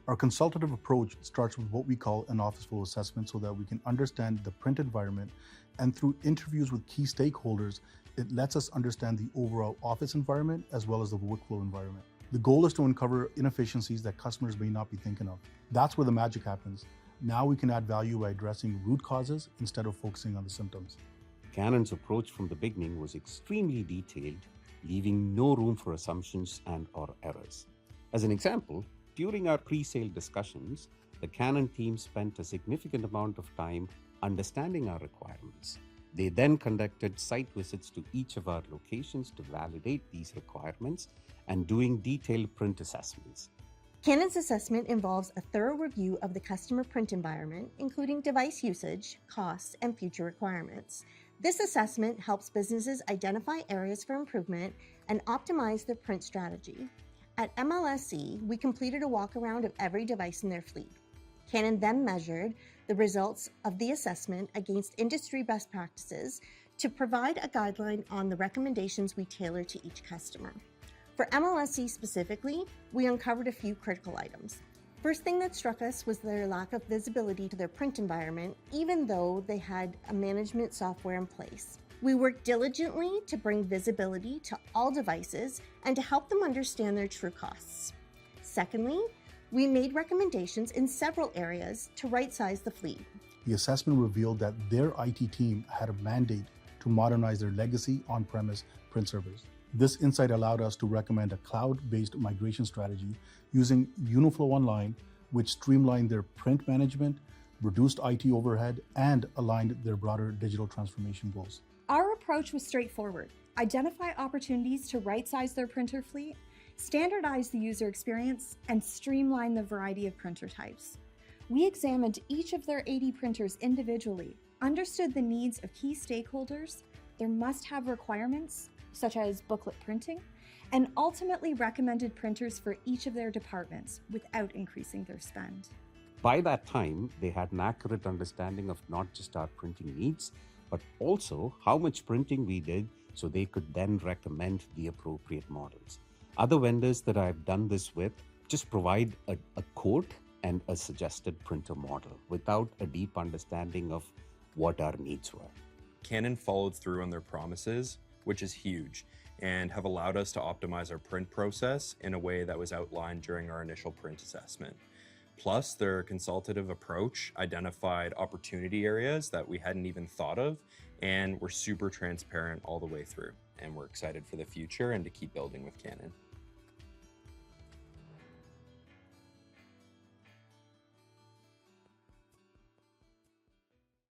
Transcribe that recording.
Our consultative approach starts with what we call an office flow assessment so that we can understand the print environment, and through interviews with key stakeholders, it lets us understand the overall office environment as well as the workflow environment. The goal is to uncover inefficiencies that customers may not be thinking of. That's where the magic happens. Now we can add value by addressing root causes instead of focusing on the symptoms. Canon's approach from the beginning was extremely detailed, leaving no room for assumptions and/or errors. As an example, during our pre-sale discussions, the Canon team spent a significant amount of time understanding our requirements. They then conducted site visits to each of our locations to validate these requirements and doing detailed print assessments. Canon's assessment involves a thorough review of the customer print environment, including device usage, costs, and future requirements. This assessment helps businesses identify areas for improvement and optimize their print strategy. At MLSE, we completed a walk-around of every device in their fleet. Canon then measured the results of the assessment against industry best practices to provide a guideline on the recommendations we tailor to each customer. For MLSE specifically, we uncovered a few critical items. First thing that struck us was their lack of visibility to their print environment, even though they had a management software in place. We worked diligently to bring visibility to all devices and to help them understand their true costs. Secondly, we made recommendations in several areas to right-size the fleet. The assessment revealed that their IT team had a mandate to modernize their legacy on-premise print servers. This insight allowed us to recommend a cloud-based migration strategy using uniFLOW Online, which streamlined their print management, reduced IT overhead, and aligned their broader digital transformation goals. Our approach was straightforward. Identify opportunities to right-size their printer fleet, standardize the user experience, and streamline the variety of printer types. We examined each of their 80 printers individually, understood the needs of key stakeholders, their must-have requirements, such as booklet printing, and ultimately recommended printers for each of their departments without increasing their spend. By that time, they had an accurate understanding of not just our printing needs, but also how much printing we did, so they could then recommend the appropriate models. Other vendors that I've done this with just provide a quote and a suggested printer model without a deep understanding of what our needs were. Canon followed through on their promises, which is huge, and have allowed us to optimize our print process in a way that was outlined during our initial print assessment. Plus, their consultative approach identified opportunity areas that we hadn't even thought of, and were super transparent all the way through. And we're excited for the future and to keep building with Canon.